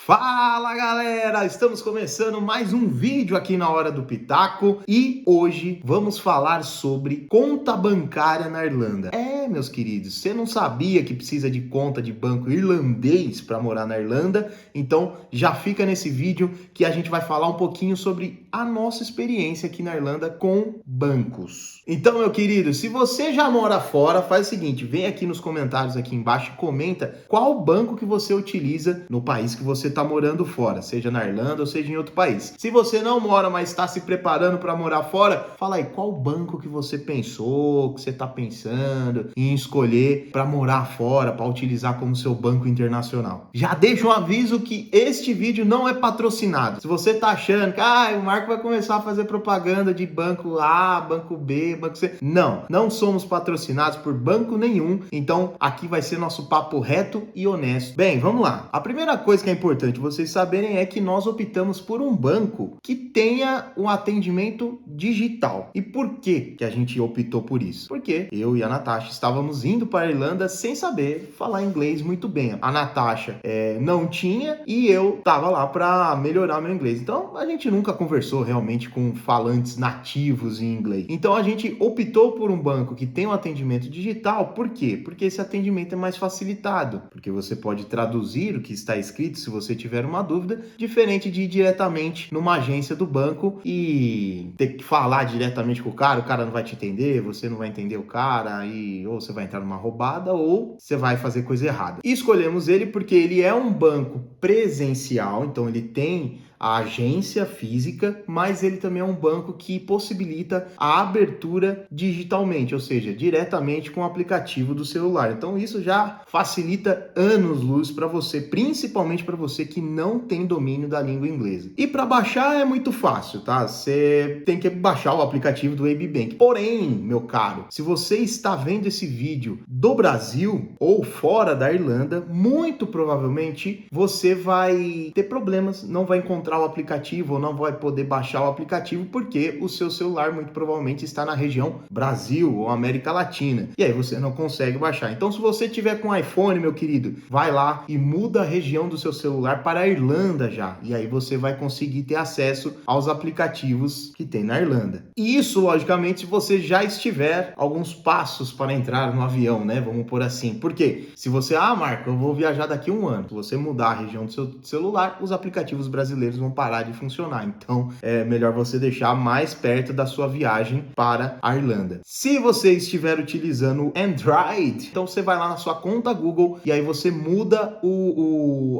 Fala galera, estamos começando mais um vídeo aqui na Hora do Pitaco e hoje vamos falar sobre conta bancária na Irlanda. Meus queridos, você não sabia que precisa de conta de banco irlandês para morar na Irlanda? Então já fica nesse vídeo que a gente vai falar um pouquinho sobre a nossa experiência aqui na Irlanda com bancos. Então, meu querido, se você já mora fora, faz o seguinte, vem aqui nos comentários aqui embaixo e comenta qual banco que você utiliza no país que você está morando fora, seja na Irlanda ou seja em outro país. Se você não mora, mas está se preparando para morar fora, fala aí qual banco que você pensou, que você está pensando em escolher para morar fora, para utilizar como seu banco internacional. Já deixo um aviso que este vídeo não é patrocinado. Se você está achando que o Marco vai começar a fazer propaganda de banco A, banco B, banco C. Não somos patrocinados por banco nenhum, então aqui vai ser nosso papo reto e honesto. Bem, vamos lá. A primeira coisa que é importante vocês saberem é que nós optamos por um banco que tenha um atendimento digital. E por que a gente optou por isso? Porque eu e a Natasha estávamos indo para a Irlanda sem saber falar inglês muito bem. A Natasha não tinha e eu estava lá para melhorar meu inglês. Então a gente nunca conversou realmente com falantes nativos em inglês. Então a gente optou por um banco que tem um atendimento digital. Por quê? Porque esse atendimento é mais facilitado. Porque você pode traduzir o que está escrito se você tiver uma dúvida, diferente de ir diretamente numa agência do banco e ter que falar diretamente com o cara não vai te entender, você não vai entender o cara e ou você vai entrar numa roubada ou você vai fazer coisa errada. E escolhemos ele porque ele é um banco presencial, então ele tem a agência física, mas ele também é um banco que possibilita a abertura digitalmente, ou seja, diretamente com o aplicativo do celular. Então isso já facilita anos-luz para você, principalmente para você que não tem domínio da língua inglesa. E para baixar é muito fácil, tá? Você tem que baixar o aplicativo do AB Bank. Porém, meu caro, se você está vendo esse vídeo do Brasil ou fora da Irlanda, muito provavelmente você vai ter problemas, não vai encontrar o aplicativo ou não vai poder baixar o aplicativo porque o seu celular muito provavelmente está na região Brasil ou América Latina e aí você não consegue baixar. Então se você tiver com iPhone, meu querido, vai lá e muda a região do seu celular para a Irlanda já e aí você vai conseguir ter acesso aos aplicativos que tem na Irlanda. E isso logicamente se você já estiver alguns passos para entrar no avião, né? Vamos por assim. Porque se você, Marco, eu vou viajar daqui a um ano, se você mudar a região do seu celular, os aplicativos brasileiros vão parar de funcionar. Então é melhor você deixar mais perto da sua viagem para a Irlanda. Se você estiver utilizando o Android, então você vai lá na sua conta Google e aí você muda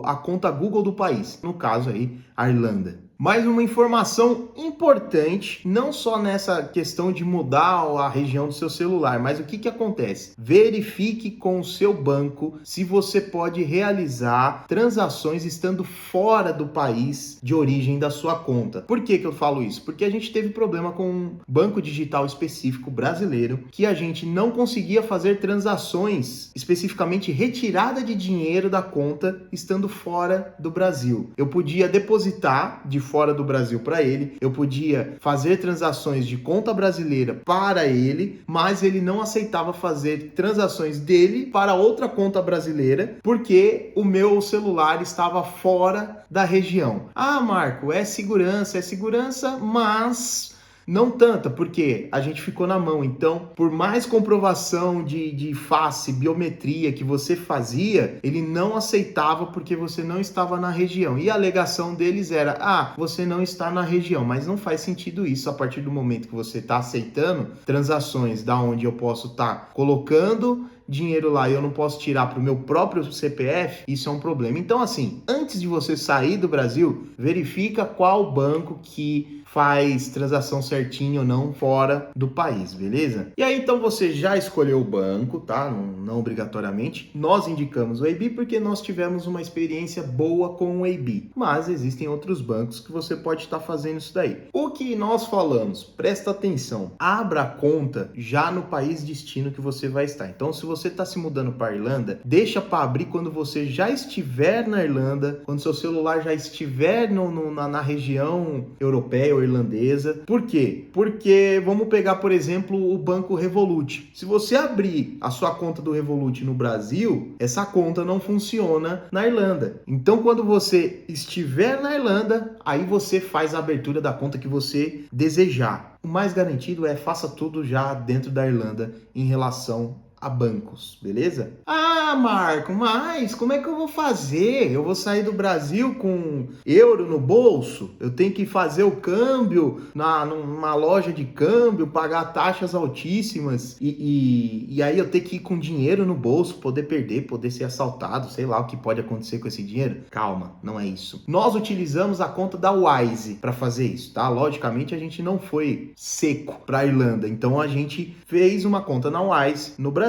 a conta Google do país. No caso aí, a Irlanda. Mais uma informação importante, não só nessa questão de mudar a região do seu celular, mas o que acontece? Verifique com o seu banco se você pode realizar transações estando fora do país de origem da sua conta. Por que eu falo isso? Porque a gente teve problema com um banco digital específico brasileiro que a gente não conseguia fazer transações, especificamente retirada de dinheiro da conta estando fora do Brasil. Eu podia depositar de fora do Brasil para ele, eu podia fazer transações de conta brasileira para ele, mas ele não aceitava fazer transações dele para outra conta brasileira, porque o meu celular estava fora da região. Marco, é segurança, mas não tanta, porque a gente ficou na mão. Então, por mais comprovação de face, biometria que você fazia, ele não aceitava porque você não estava na região. E a alegação deles era, você não está na região. Mas não faz sentido isso a partir do momento que você está aceitando transações da onde eu posso estar colocando dinheiro lá e eu não posso tirar para o meu próprio CPF, isso é um problema. Então, assim, antes de você sair do Brasil, verifica qual banco que faz transação certinho ou não fora do país, beleza? E aí, então, você já escolheu o banco, tá? Não obrigatoriamente. Nós indicamos o AB porque nós tivemos uma experiência boa com o AB. Mas existem outros bancos que você pode estar fazendo isso daí. O que nós falamos? Presta atenção. Abra a conta já no país destino que você vai estar. Então, se você você está se mudando para a Irlanda, deixa para abrir quando você já estiver na Irlanda, quando seu celular já estiver na região europeia ou irlandesa. Por quê? Porque vamos pegar, por exemplo, o Banco Revolut. Se você abrir a sua conta do Revolut no Brasil, essa conta não funciona na Irlanda. Então, quando você estiver na Irlanda, aí você faz a abertura da conta que você desejar. O mais garantido é faça tudo já dentro da Irlanda em relação a bancos, beleza? Ah, Marco, mas como é que eu vou fazer? Eu vou sair do Brasil com euro no bolso? Eu tenho que fazer o câmbio numa loja de câmbio, pagar taxas altíssimas e aí eu ter que ir com dinheiro no bolso, poder perder, poder ser assaltado, sei lá o que pode acontecer com esse dinheiro? Calma, não é isso. Nós utilizamos a conta da Wise para fazer isso, tá? Logicamente a gente não foi seco para a Irlanda, então a gente fez uma conta na Wise no Brasil,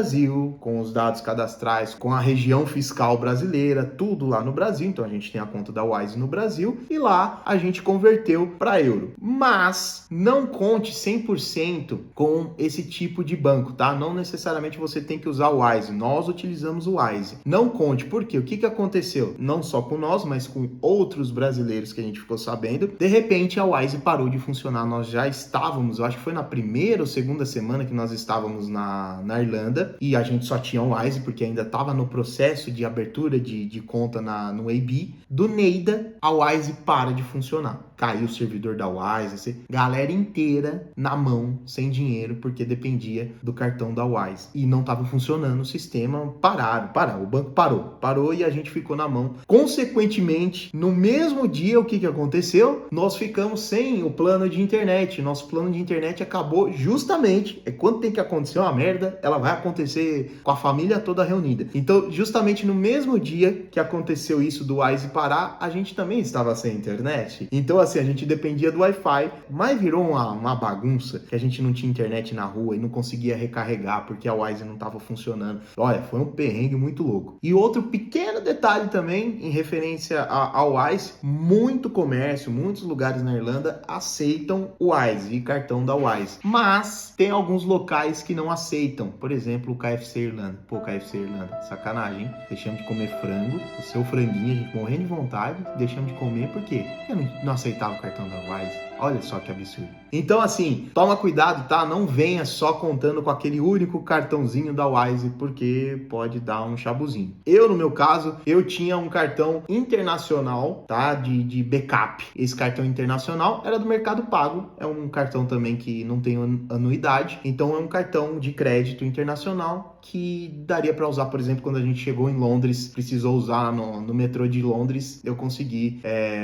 com os dados cadastrais, com a região fiscal brasileira, tudo lá no Brasil. Então a gente tem a conta da Wise no Brasil e lá a gente converteu para euro. Mas não conte 100% com esse tipo de banco, tá? Não necessariamente você tem que usar o Wise. Nós utilizamos o Wise. Não conte, por quê? O que aconteceu? Não só com nós, mas com outros brasileiros que a gente ficou sabendo. De repente a Wise parou de funcionar. Nós já estávamos, eu acho que foi na primeira ou segunda semana que nós estávamos na Irlanda e a gente só tinha o Wise porque ainda estava no processo de abertura de conta no AB. Do Neida, a Wise para de funcionar. Caiu o servidor da Wise, galera inteira na mão, sem dinheiro, porque dependia do cartão da Wise. E não estava funcionando o sistema, pararam, o banco parou e a gente ficou na mão. Consequentemente, no mesmo dia, o que aconteceu? Nós ficamos sem o plano de internet. Nosso plano de internet acabou justamente, quando tem que acontecer uma merda, ela vai acontecer com a família toda reunida. Então, justamente no mesmo dia que aconteceu isso do Wise parar, a gente também estava sem internet. Então, assim, a gente dependia do Wi-Fi, mas virou uma bagunça que a gente não tinha internet na rua e não conseguia recarregar porque a Wise não estava funcionando. Olha, foi um perrengue muito louco. E outro pequeno detalhe também, em referência ao Wise, muito comércio, muitos lugares na Irlanda aceitam o Wise e cartão da Wise. Mas tem alguns locais que não aceitam. Por exemplo, o KFC Irlanda. Pô, KFC Irlanda, sacanagem, hein? Deixamos de comer frango, o seu franguinho, a gente morrendo de vontade, deixamos de comer porque eu não aceitava o cartão da Wise. Olha só que absurdo. Então, assim, toma cuidado, tá? Não venha só contando com aquele único cartãozinho da Wise, porque pode dar um chabuzinho. Eu, no meu caso, eu tinha um cartão internacional, tá? De backup. Esse cartão internacional era do Mercado Pago. É um cartão também que não tem anuidade. Então, é um cartão de crédito internacional que daria para usar, por exemplo, quando a gente chegou em Londres, precisou usar no metrô de Londres, eu consegui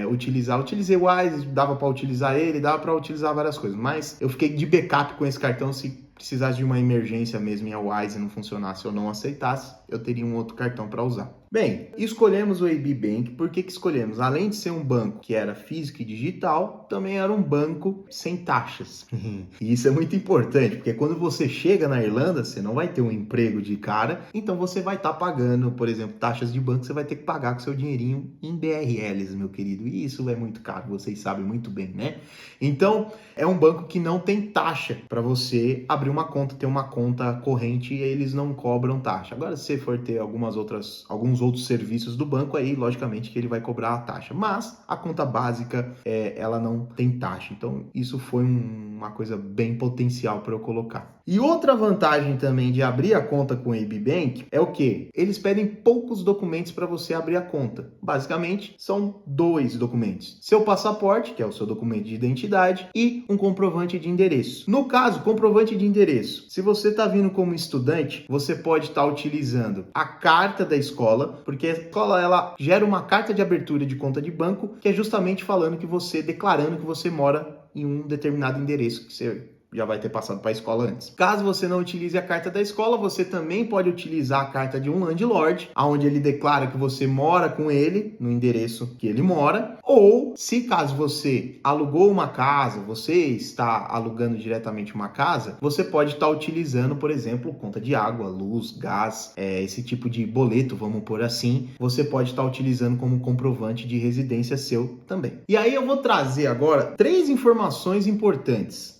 utilizar. Utilizei o Wise, dava para utilizar ele, dava para utilizar várias coisas, mas eu fiquei de backup com esse cartão. Se precisasse de uma emergência mesmo e a Wise não funcionasse ou não aceitasse, eu teria um outro cartão para usar. Bem, escolhemos o AB Bank. Por que escolhemos? Além de ser um banco que era físico e digital, também era um banco sem taxas. E isso é muito importante, porque quando você chega na Irlanda, você não vai ter um emprego de cara, então você vai estar pagando, por exemplo, taxas de banco, você vai ter que pagar com seu dinheirinho em BRLs, meu querido. E isso é muito caro, vocês sabem muito bem, né? Então, é um banco que não tem taxa para você abrir uma conta, ter uma conta corrente, e eles não cobram taxa. Agora, se você for ter alguns outros serviços do banco, aí logicamente que ele vai cobrar a taxa, mas a conta básica ela não tem taxa. Então isso foi uma coisa bem potencial para eu colocar. E outra vantagem também de abrir a conta com o AB Bank é o que? Eles pedem poucos documentos para você abrir a conta. Basicamente são 2 documentos: seu passaporte, que é o seu documento de identidade, e um comprovante de endereço. No caso, comprovante de endereço, se você está vindo como estudante, você pode estar utilizando a carta da escola, porque a escola ela gera uma carta de abertura de conta de banco, que é justamente falando que você, declarando que você mora em um determinado endereço que você já vai ter passado para a escola antes. Caso você não utilize a carta da escola, você também pode utilizar a carta de um landlord, onde ele declara que você mora com ele no endereço que ele mora, ou se caso você alugou uma casa, você está alugando diretamente uma casa, você pode estar utilizando, por exemplo, conta de água, luz, gás, esse tipo de boleto, vamos pôr assim, você pode estar utilizando como comprovante de residência seu também. E aí eu vou trazer agora 3 informações importantes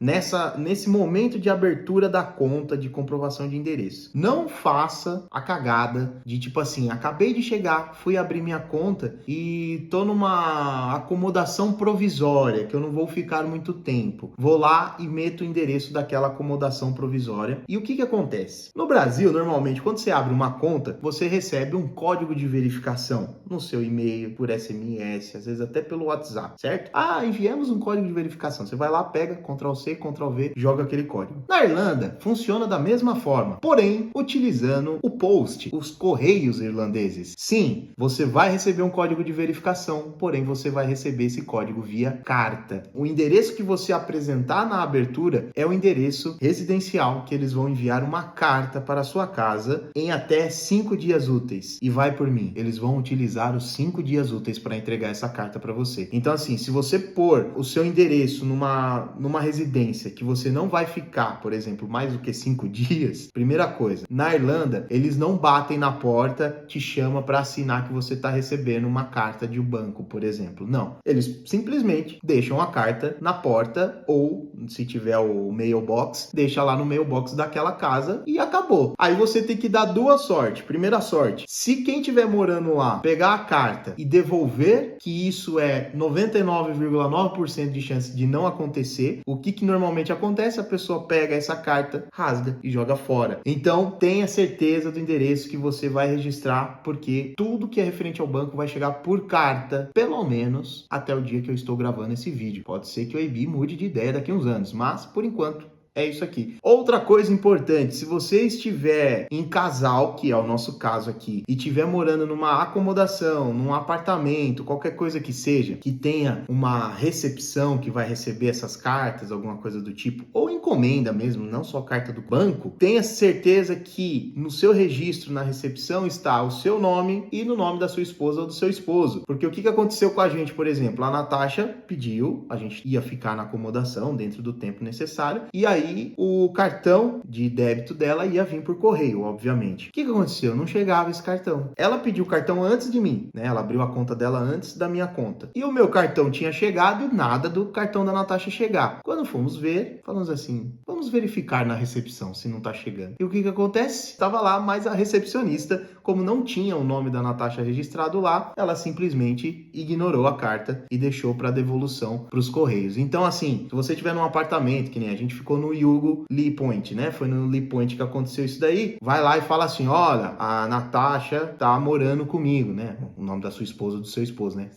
nesse momento de abertura da conta de comprovação de endereço. Não faça a cagada de tipo assim, acabei de chegar, fui abrir minha conta e tô numa acomodação provisória, que eu não vou ficar muito tempo. Vou lá e meto o endereço daquela acomodação provisória. E o que acontece? No Brasil, normalmente, quando você abre uma conta, você recebe um código de verificação no seu e-mail, por SMS, às vezes até pelo WhatsApp, certo? Ah, enviamos um código de verificação. Você vai lá, pega, Ctrl+C, Ctrl+V, joga aquele código. Na Irlanda, funciona da mesma forma, porém, utilizando o post, os correios irlandeses. Sim, você vai receber um código de verificação, porém, você vai receber esse código via carta. O endereço que você apresentar na abertura é o endereço residencial que eles vão enviar uma carta para a sua casa em até 5 dias úteis. E vai por mim, eles vão utilizar os 5 dias úteis para entregar essa carta para você. Então assim, se você pôr o seu endereço numa residência que você não vai ficar, por exemplo, mais do que 5 dias, primeira coisa, na Irlanda, eles não batem na porta, te chamam para assinar que você está recebendo uma carta de um banco, por exemplo. Não, eles simplesmente deixam a carta na porta ou, se tiver o mailbox, deixa lá no mailbox daquela casa e acabou. Aí você tem que dar duas sortes. Primeira sorte, se quem estiver morando lá pegar a carta e devolver, que isso é 99,9% de chance de não acontecer, o que normalmente acontece? A pessoa pega essa carta, rasga e joga fora. Então tenha certeza do endereço que você vai registrar, porque tudo que é referente ao banco vai chegar por carta, pelo menos até o dia que eu estou gravando esse vídeo. Pode ser que o EIB mude de ideia daqui a uns anos, mas por enquanto é isso aqui. Outra coisa importante, se você estiver em casal, que é o nosso caso aqui, e estiver morando numa acomodação, num apartamento, qualquer coisa que seja, que tenha uma recepção que vai receber essas cartas, alguma coisa do tipo, ou encomenda mesmo, não só carta do banco, tenha certeza que no seu registro na recepção está o seu nome e no nome da sua esposa ou do seu esposo. Porque o que aconteceu com a gente, por exemplo? A Natasha pediu, a gente ia ficar na acomodação dentro do tempo necessário, e aí o cartão de débito dela ia vir por correio, obviamente. O que aconteceu? Não chegava esse cartão. Ela pediu o cartão antes de mim, né? Ela abriu a conta dela antes da minha conta. E o meu cartão tinha chegado e nada do cartão da Natasha chegar. Quando fomos ver, falamos assim, vamos verificar na recepção se não tá chegando. E o que acontece? Estava lá, mas a recepcionista, como não tinha o nome da Natasha registrado lá, ela simplesmente ignorou a carta e deixou para devolução para os correios. Então assim, se você estiver num apartamento, que nem a gente ficou no Yugo Lee Point, né? Foi no Lee Point que aconteceu isso daí. Vai lá e fala assim, olha, a Natasha tá morando comigo, né? O nome da sua esposa ou do seu esposo, né?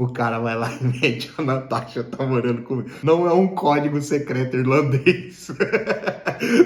O cara vai lá e mete, a Natasha tá morando comigo. Não é um código secreto irlandês.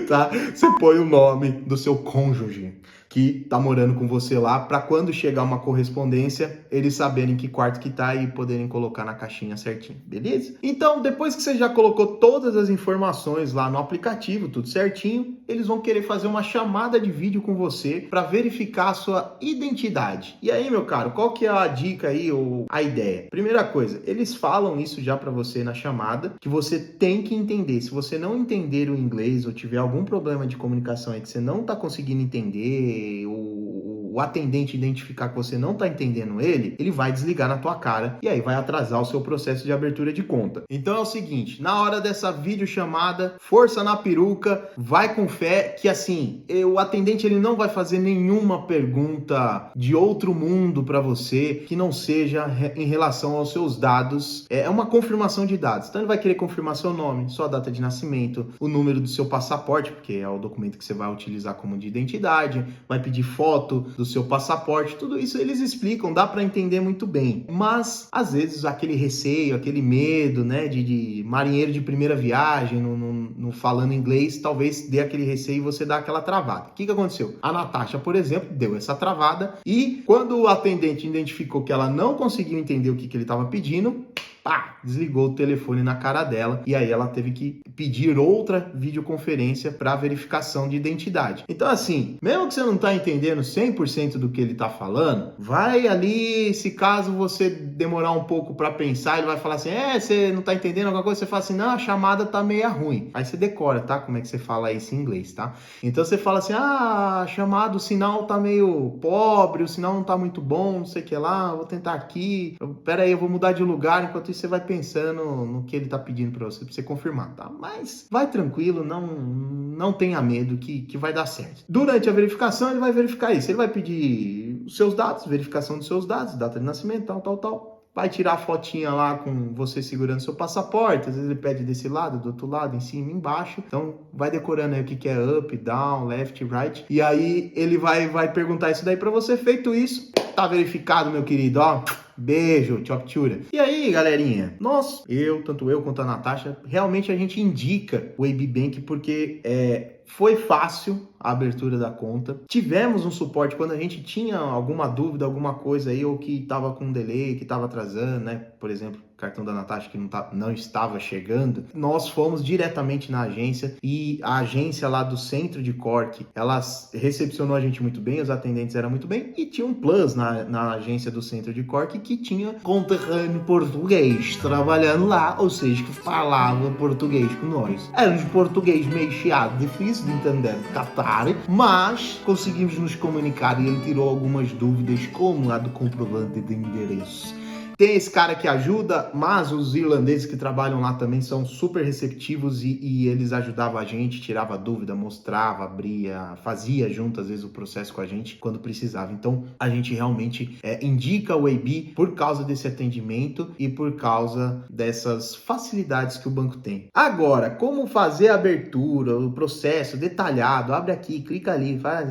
Tá? Você põe o nome do seu cônjuge que tá morando com você lá, para quando chegar uma correspondência, eles saberem que quarto que tá e poderem colocar na caixinha certinho, beleza? Então, depois que você já colocou todas as informações lá no aplicativo, tudo certinho, eles vão querer fazer uma chamada de vídeo com você para verificar a sua identidade. E aí, meu caro, qual que é a dica aí ou a ideia? Primeira coisa, eles falam isso já para você na chamada, que você tem que entender. Se você não entender o inglês ou tiver algum problema de comunicação aí que você não tá conseguindo entender, o atendente identificar que você não está entendendo ele vai desligar na tua cara e aí vai atrasar o seu processo de abertura de conta. Então é o seguinte, na hora dessa videochamada, força na peruca, vai com fé que assim, o atendente ele não vai fazer nenhuma pergunta de outro mundo para você que não seja em relação aos seus dados. É uma confirmação de dados. Então ele vai querer confirmar seu nome, sua data de nascimento, o número do seu passaporte, porque é o documento que você vai utilizar como de identidade, vai pedir foto do seu passaporte, tudo isso eles explicam, dá para entender muito bem. Mas, às vezes, aquele receio, aquele medo, né, de marinheiro de primeira viagem, no falando inglês, talvez dê aquele receio e você dá aquela travada. O que aconteceu? A Natasha, por exemplo, deu essa travada e quando o atendente identificou que ela não conseguiu entender o que ele estava pedindo, desligou o telefone na cara dela e aí ela teve que pedir outra videoconferência para verificação de identidade. Então assim, mesmo que você não tá entendendo 100% do que ele tá falando, vai ali, se caso você demorar um pouco para pensar, ele vai falar assim, você não tá entendendo alguma coisa, você fala assim, não, a chamada tá meio ruim. Aí você decora, tá? Como é que você fala isso em inglês, tá? Então você fala assim, a chamada, o sinal tá meio pobre, o sinal não tá muito bom, não sei o que lá, vou tentar aqui, pera aí, eu vou mudar de lugar, enquanto isso você vai pensando no que ele tá pedindo pra você confirmar, tá? Mas vai tranquilo, não tenha medo que vai dar certo. Durante a verificação, ele vai verificar isso. Ele vai pedir os seus dados, verificação dos seus dados, data de nascimento, tal. Vai tirar a fotinha lá com você segurando seu passaporte. Às vezes ele pede desse lado, do outro lado, em cima, embaixo. Então vai decorando aí o que é up, down, left, right. E aí ele vai perguntar isso daí pra você. Feito isso, tá verificado, meu querido, ó. Beijo, tchoptura. E aí, galerinha, tanto eu quanto a Natasha, realmente a gente indica o AB Bank porque foi fácil a abertura da conta. Tivemos um suporte quando a gente tinha alguma dúvida, alguma coisa aí, ou que tava com um delay, que tava atrasando, né? Por exemplo, o cartão da Natasha que não estava chegando. Nós fomos diretamente na agência e a agência lá do centro de Cork, ela recepcionou a gente muito bem, os atendentes eram muito bem e tinha um plus na agência do centro de Cork que tinha conterrâneo português trabalhando lá, ou seja, que falava português com nós. Era um português meio chiado, difícil de entender, Qatar, mas conseguimos nos comunicar e ele tirou algumas dúvidas, como a do comprovante de endereço. Tem esse cara que ajuda, mas os irlandeses que trabalham lá também são super receptivos e eles ajudavam a gente, tirava dúvida, mostrava, abria, fazia junto às vezes o processo com a gente quando precisava. Então a gente realmente indica o AB por causa desse atendimento e por causa dessas facilidades que o banco tem. Agora, como fazer a abertura, o processo detalhado, abre aqui, clica ali, faz,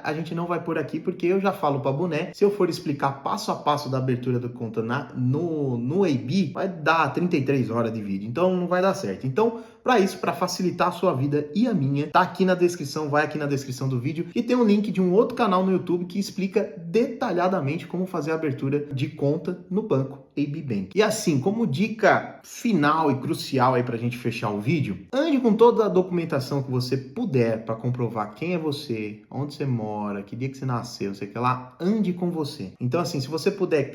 a gente não vai por aqui porque eu já falo para boné, se eu for explicar passo a passo da abertura da conta no AB, vai dar 33 horas de vídeo, então não vai dar certo. Então, para isso, para facilitar a sua vida e a minha, tá aqui na descrição, vai aqui na descrição do vídeo e tem um link de um outro canal no YouTube que explica detalhadamente como fazer a abertura de conta no banco AB Bank. E assim, como dica final e crucial aí pra gente fechar o vídeo, ande com toda a documentação que você puder para comprovar quem é você, onde você mora, que dia que você nasceu, sei que lá, ande com você. Então assim, se você puder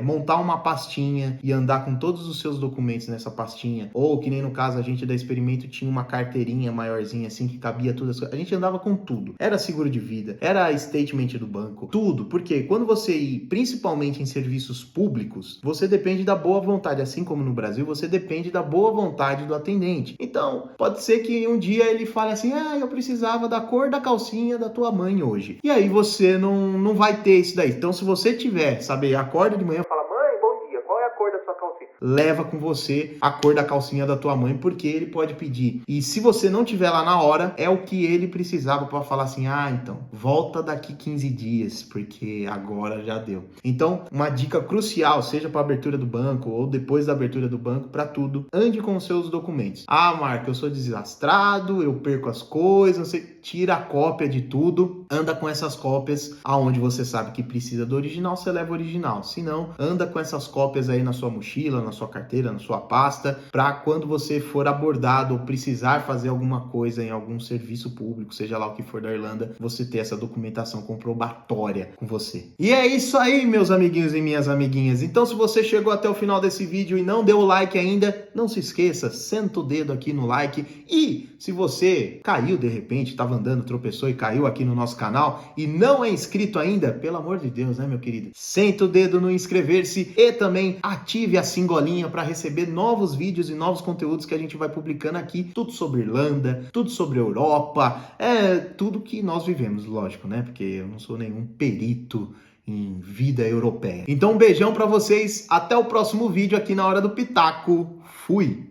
montar uma pastinha e andar com todos os seus documentos nessa pastinha, ou que nem no caso a gente da Experimento tinha uma carteirinha maiorzinha assim que cabia tudo, a gente andava com tudo. Era seguro de vida, era statement do banco, tudo, porque quando você ir, principalmente em serviços públicos, você depende da boa vontade, assim como no Brasil, você depende da boa vontade do atendente. Então, pode ser que um dia ele fale assim, eu precisava da cor da calcinha da tua mãe hoje. E aí você não vai ter isso daí. Então, se você tiver, sabe, acorda de manhã e fala, mãe, bom dia, qual é a cor da sua calcinha? Leva com você a cor da calcinha da tua mãe, porque ele pode pedir. E se você não tiver lá na hora, é o que ele precisava para falar assim, então, volta daqui 15 dias, porque agora já deu. Então, uma dica crucial, seja para abertura do banco ou depois da abertura do banco, para tudo, ande com os seus documentos. Marco, eu sou desastrado, eu perco as coisas, você tira a cópia de tudo, anda com essas cópias aonde você sabe que precisa do original, você leva o original. Se não, anda com essas cópias aí na sua mochila, na sua carteira, na sua pasta, para quando você for abordado ou precisar fazer alguma coisa em algum serviço público, seja lá o que for da Irlanda, você ter essa documentação comprobatória com você. E é isso aí, meus amiguinhos e minhas amiguinhas. Então, se você chegou até o final desse vídeo e não deu o like ainda, não se esqueça, senta o dedo aqui no like. E se você caiu de repente, estava andando, tropeçou e caiu aqui no nosso canal e não é inscrito ainda, pelo amor de Deus, né, meu querido? Senta o dedo no inscrever-se e também ative a singolinha para receber novos vídeos e novos conteúdos que a gente vai publicando aqui, tudo sobre Irlanda, tudo sobre Europa, tudo que nós vivemos, lógico, né? Porque eu não sou nenhum perito em vida europeia. Então um beijão para vocês, até o próximo vídeo aqui na Hora do Pitaco. Fui!